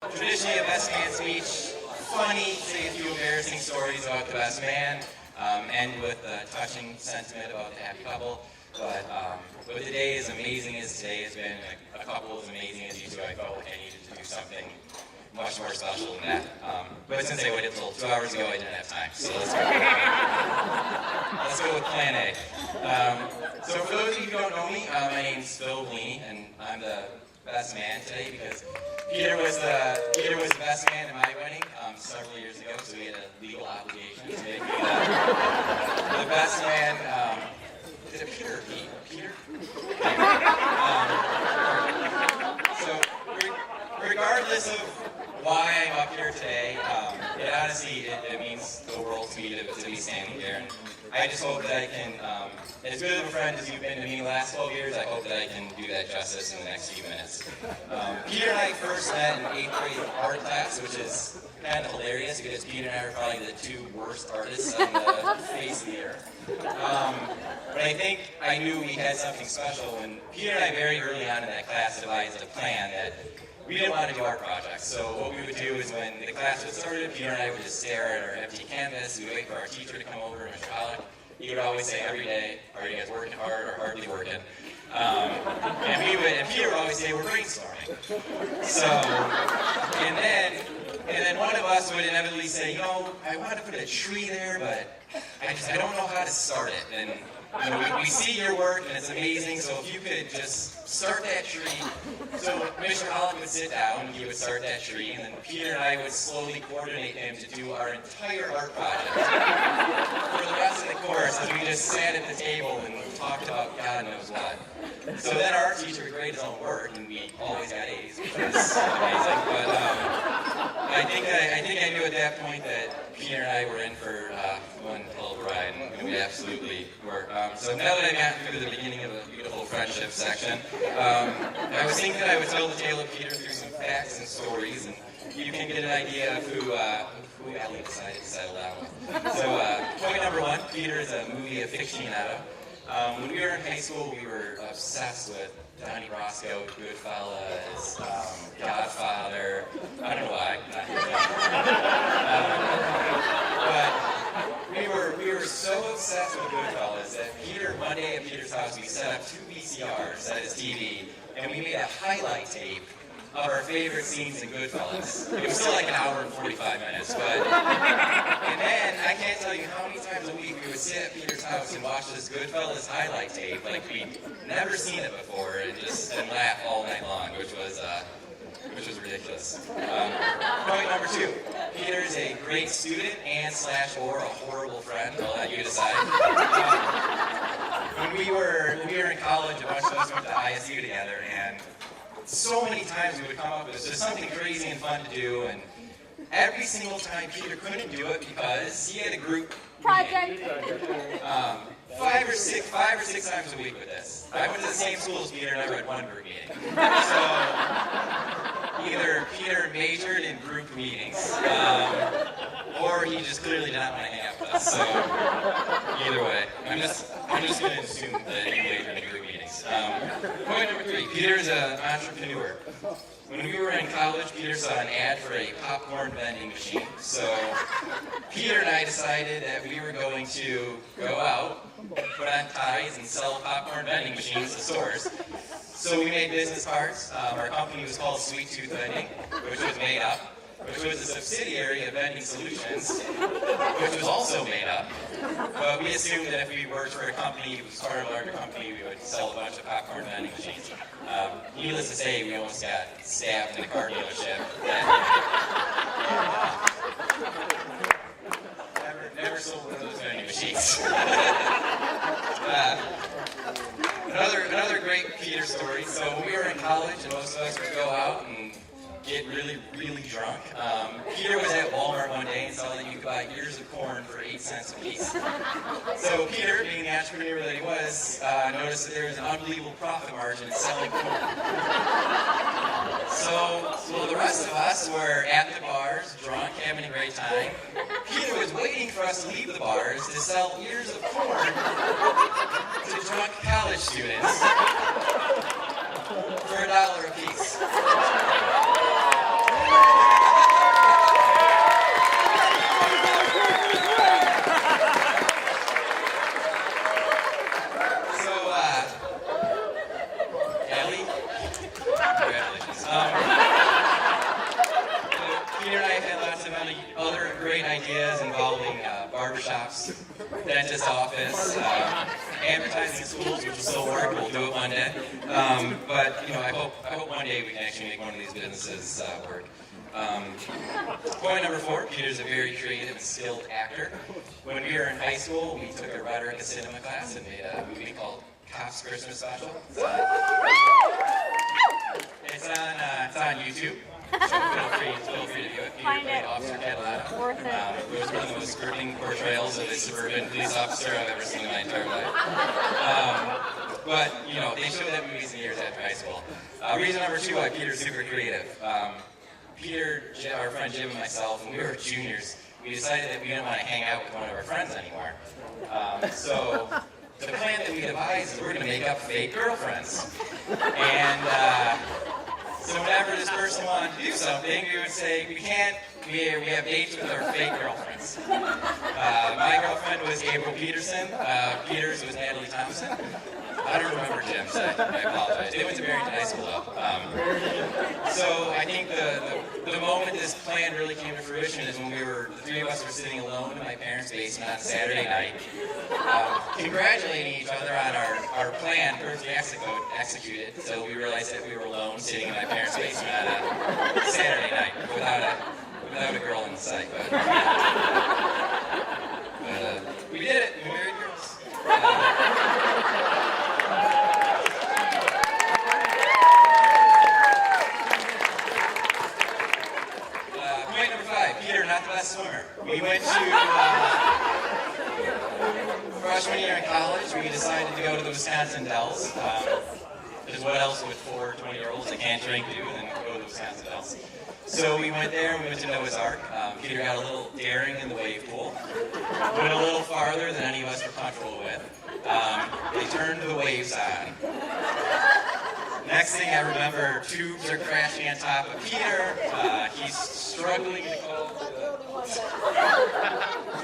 Traditionally, a best man speech, funny, say a few embarrassing stories about the best man, end with a touching sentiment about the happy couple. But today, as amazing as today has been, a couple as amazing as you two, I felt like I needed to do something much more special than that. But since I waited until 2 hours ago, I didn't have time. So let's go with plan A. So for those of you who don't know me, my name's Phil Bellini, and I'm the best man today because Peter was the best man in my wedding several years ago, so we had a legal obligation to make me the best man. Is it Peter or Pete? Peter? So regardless of why I'm up here today, it honestly it means the world to me to be standing here. And I just hope that I can, as good of a friend as you've been to me in the last 12 years, I hope that I can do that justice in the next few minutes. Peter and I first met in 8th grade art class, which is kind of hilarious because Peter and I are probably the two worst artists on the face of the earth. But I think I knew we had something special when Peter and I very early on in that class devised a plan that we didn't want to do art projects. So what we would do is when the class was started, Peter and I would just stare at our empty canvas. We would wait for our teacher to come over, Mr. Pollock. He would always say every day, "Are you guys working hard or hardly working?" And Peter would always say, "We're brainstorming." So, and then one of us would inevitably say, "I want to put a tree there, but I don't know how to start it." And we see your work and it's amazing, so if you could just start that tree. So Mr. Pollock would sit down, he would start that tree, and then Peter and I would slowly coordinate him to do our entire art project for the rest of the course as we just sat at the table and talked about God knows what. So then our art teacher would grade his own work, and we always got A's, which was amazing. But I think I knew at that point that Peter and I were in for one hell of a ride, and we absolutely were. So now that I've gotten through the beginning of a beautiful friendship section, I was thinking that I would tell the tale of Peter through some facts and stories, and you can get an idea of who Allie decided to settle down with. So point number one, Peter is a movie aficionado. When we were in high school, we were obsessed with Donnie Brasco, Goodfellas, Godfather. I don't know why. But we were so obsessed with Goodfellas that one day at Peter's house, we set up 2 VCRs at his TV, and we made a highlight tape of our favorite scenes in Goodfellas. It was still like an hour and 45 minutes, and then I can't tell you how many times a week we would sit at Peter's house and watch this Goodfellas highlight tape like we'd never seen it before and laugh all night long, which was ridiculous. Point number 2, Peter is a great student or a horrible friend. I'll let you decide. When we were in college, a bunch of us went to ISU together, and so many times we would come up with just something crazy and fun to do, and every single time Peter couldn't do it because he had a group project. 5 or 6 times a week with this. I went to the same school as Peter and I had one group meeting. So either Peter majored in group meetings, or he just clearly did not want to hang out with us. So either way, I'm just going to assume that he majored in group meetings. Point number 3, Peter is an entrepreneur. When we were in college, Peter saw an ad for a popcorn vending machine. So Peter and I decided that we were going to go out, put on ties, and sell popcorn vending machines to stores. So we made business cards. Our company was called Sweet Tooth Vending, which was made up, which was a subsidiary of Vending Solutions, which was also made up. But we assumed that if we worked for a company, it was part of a larger company, we would sell a bunch of popcorn vending machines. Needless to say, we almost got stabbed in a car dealership. Never sold one of those vending machines. Another great Peter story. So when we were in college, and most of us would go out and get really, really drunk. Peter was at Walmart one day and saw that you could buy ears of corn for 8 cents a piece. So Peter, being the entrepreneur that he was, noticed that there was an unbelievable profit margin in selling corn. So the rest of us were at the bars, drunk, having a great time. Peter was waiting for us to leave the bars to sell ears of corn to drunk college students for $1 a piece. ideas involving barbershops, dentist office, advertising schools, which will still work. We'll do it one day. But I hope one day we can actually make one of these businesses work. Point number 4, Peter's a very creative and skilled actor. When we were in high school, we took a rhetoric and cinema class and made a movie called Cops Christmas Special. It's on YouTube. So feel free to view it. Peter played Officer Catalano. Worth it. It was one of the most gripping portrayals of a suburban police officer I've ever seen in my entire life. But they showed that movies in years after high school. Reason number 2 why Peter's super creative. Peter, our friend Jim, and myself, when we were juniors, we decided that we didn't want to hang out with one of our friends anymore. So the plan that we devised is we're going to make up fake girlfriends. And so whenever this person wanted to do something, we would say, we have dates with our fake girlfriends. My girlfriend was April Peterson. Peter's was Natalie Thompson. I don't remember Jim's, so I apologize. They went to Barrington High School, though. So I think the moment this plan really came to fruition is when the 3 of us were sitting alone in my parents' basement on Saturday night, congratulating each other on our plan perfectly executed. So we realized that we were alone sitting in my parents' basement on a Saturday night without a girl in sight. But we did it. We married girls. Point number 5, Peter, not the best swimmer. We went to freshman year in college. We decided to go to the Wisconsin Dells. Because what else would 4 20-year-olds that can't drink do than go to the Wisconsin Dells? So we went there and we went to Noah's Ark. Peter got a little daring in the wave pool. Went a little farther than any of us were comfortable with. They turned the waves on. Next thing I remember, tubes are crashing on top of Peter. He's struggling to call to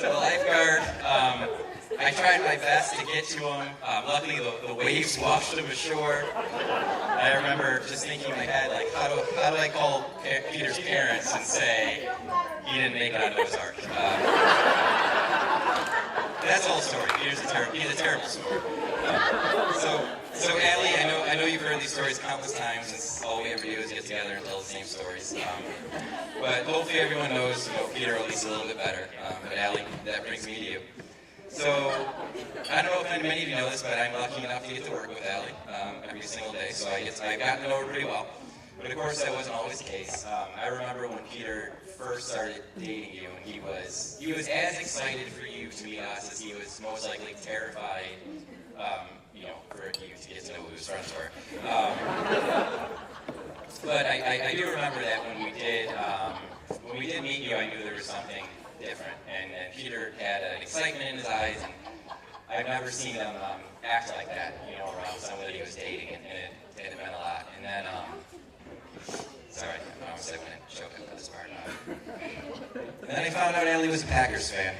the lifeguard. I tried my best to get to him. Luckily, the waves washed him ashore. I remember just thinking in my head, like, how do I call Peter's parents and say he didn't make it on Noah's Ark? That's the whole story. He's a terrible story. So Allie, I know you've heard these stories countless times, and all we ever do is get together and tell the same stories. But hopefully everyone knows, Peter at least a little bit better. But Allie, that brings me to you. So I don't know if many of you know this, but I'm lucky enough to get to work with Allie every single day. So I've gotten to know her pretty well. But of course, that wasn't always the case. I remember when Peter first started dating you, and he was as excited for you to meet us as he was most likely terrified, for you to get to know who his friends were. But I do remember that when we did meet you, I knew there was something different, and Peter had an excitement in his eyes, and I've never seen him act like that, around somebody he was dating, and it meant a lot. And then, sorry, I promised I wouldn't choke up at this part. And then I found out Allie was a Packers fan.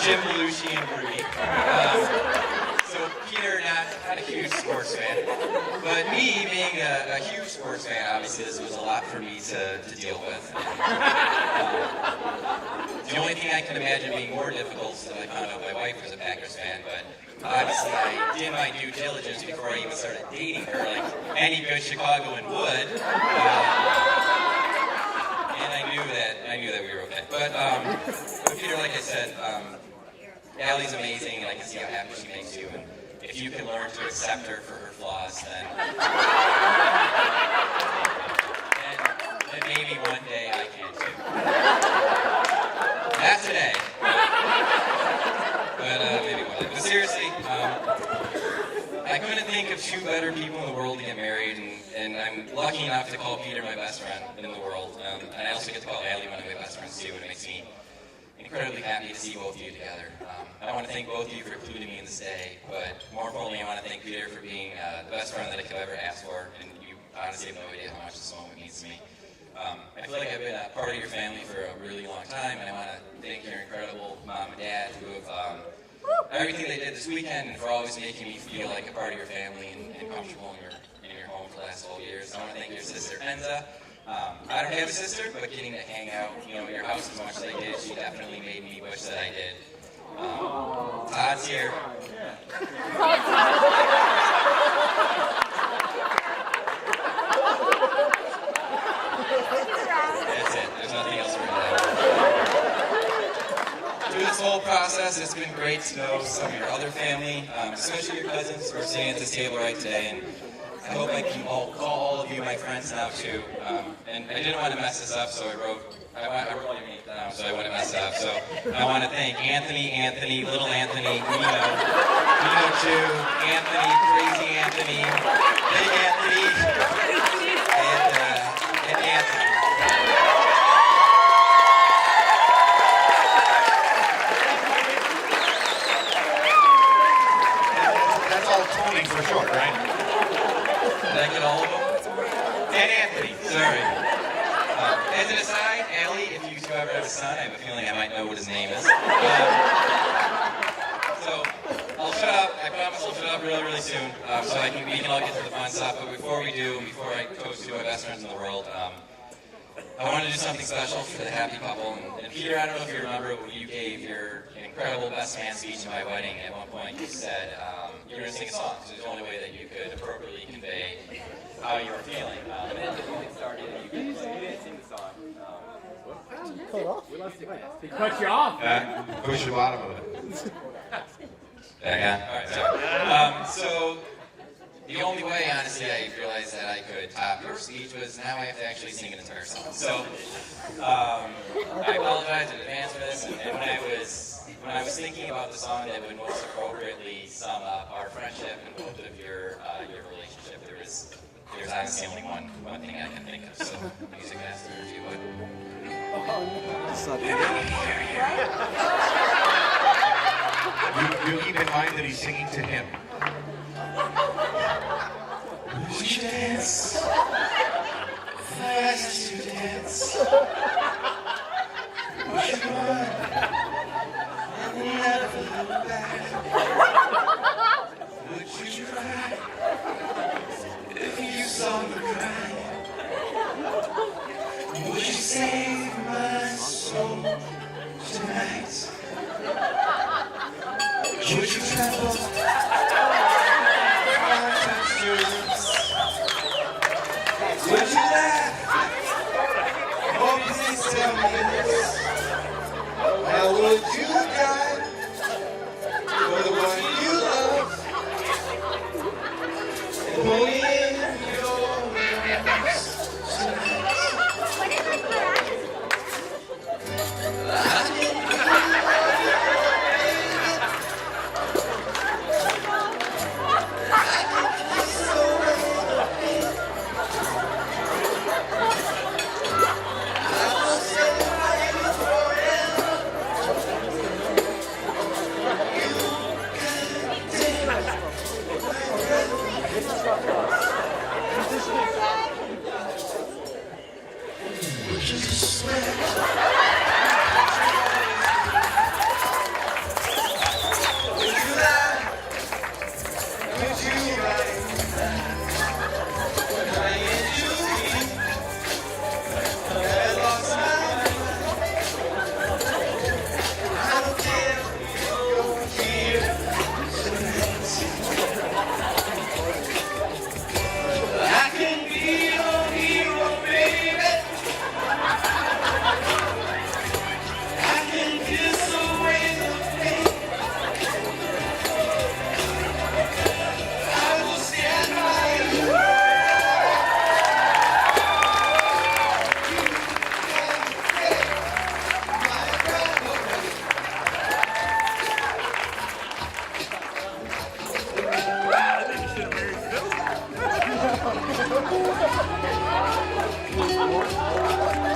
Jim Belushi and Rudy. So Peter, not a huge sports fan, but me being a huge sports fan, obviously this was a lot for me to deal with. The only thing I can imagine being more difficult is that I found out my wife was a Packers fan, but obviously I did my due diligence before I even started dating her, like any good Chicagoan would. And I knew that we were okay. But Peter, like I said, Allie's amazing, and I can see how happy she makes you. And if you can learn to accept her for her flaws, then maybe one day I can too. Not today, but maybe one day. But seriously, I I couldn't think of two better people in the world to get married, and I'm lucky enough to call Peter my best friend in the world. And I also get to call Allie one of my best friends too, and it makes me incredibly happy to see both of you together. I want to thank both of you for including me in this day, but more importantly, I want to thank Peter for being the best friend that I could ever ask for, and you honestly have no idea how much this moment means to me. I feel like I've been a part of your family for a really long time, and I want to thank your incredible mom and dad who have everything they did this weekend and for always making me feel like a part of your family and comfortable in your home for the last 12 years. I want to thank your sister, Enza. I don't have a sister, but getting to hang out, at your house as much as I did, she definitely made me wish that I did. Todd's here. That's it. There's nothing else for me. Through this whole process, it's been great to know some of your other family, especially your cousins who are sitting at this table right today. And I hope I can call all of you my friends now too. And I didn't want to mess this up, so I wrote all your names down, so I wouldn't mess it up. So I want to thank Anthony, little Anthony, Nino too, Anthony, crazy Anthony, big Anthony, and Anthony. That's all Tony for short, right? Did I get all of them? And Anthony, sorry. As an aside, Allie, if you ever have a son, I have a feeling I might know what his name is. So I'll shut up. I promise I'll shut up really, really soon, so we can all get to the fun stuff. But before I toast to my best friends in the world, I want to do something special for the happy couple. And Peter, I don't know if you remember when you gave your incredible best man speech at my wedding. At one point, you said you were going to sing a song. So it's the only way that you could appropriately convey how you were feeling. And then before we started, you didn't sing the song. He cut you off. Push the bottom of it. Yeah. All right, sorry. So the only way, honestly, I realized that I could top your speech was now I have to actually sing an entire song. So I apologize in advance for this. And when I was thinking about the song that would most appropriately sum up our friendship and both of your relationship, there's honestly only one thing I can think of. So, music master, if you would. You keep in mind that he's singing to him. Would you dance? If I asked you to dance, would you run and never look back? Would you cry if you saw me cry? Would you save my soul tonight? Would you tremble if I touched your lips? Would you laugh? Oh, please tell me this. How would you die for the one you love? And pull me in your arms tonight.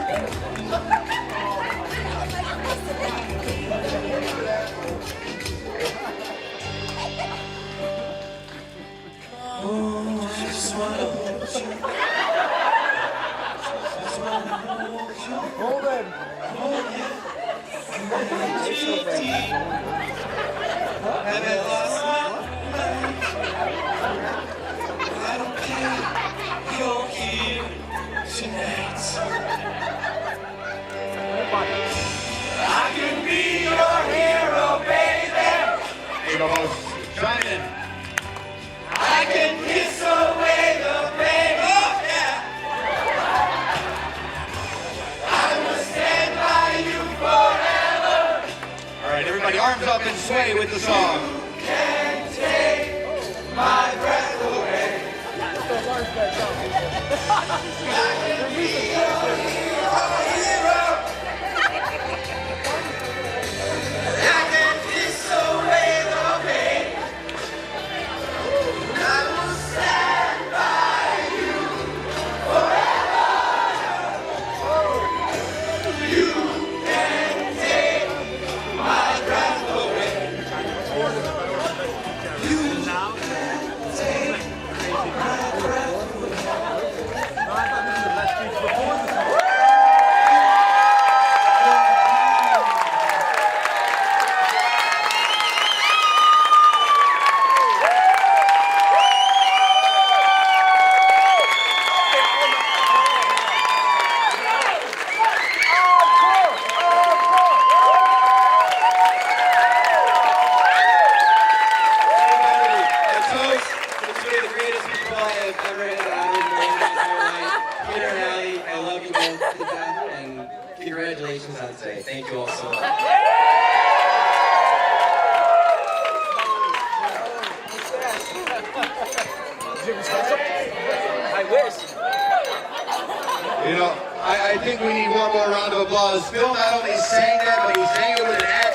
Oh, I just wanna hold you. Just wanna hold you. Hold him. Hold you. Too deep. Have I lost my mind? I don't care. You're here tonight. I can be your hero, baby. There you go, folks. Chime in. I can kiss away the pain. Oh, yeah. I will stand by you forever. All right, everybody, arms up and sway with the song. You can take my breath away. I can kiss away the pain. I will stand by you forever. You can take my breath away. You can take my breath congratulations on today. Thank you all so much. I wish. You know, I think we need one more round of applause. Phil not only sang that, but he sang it with an accent.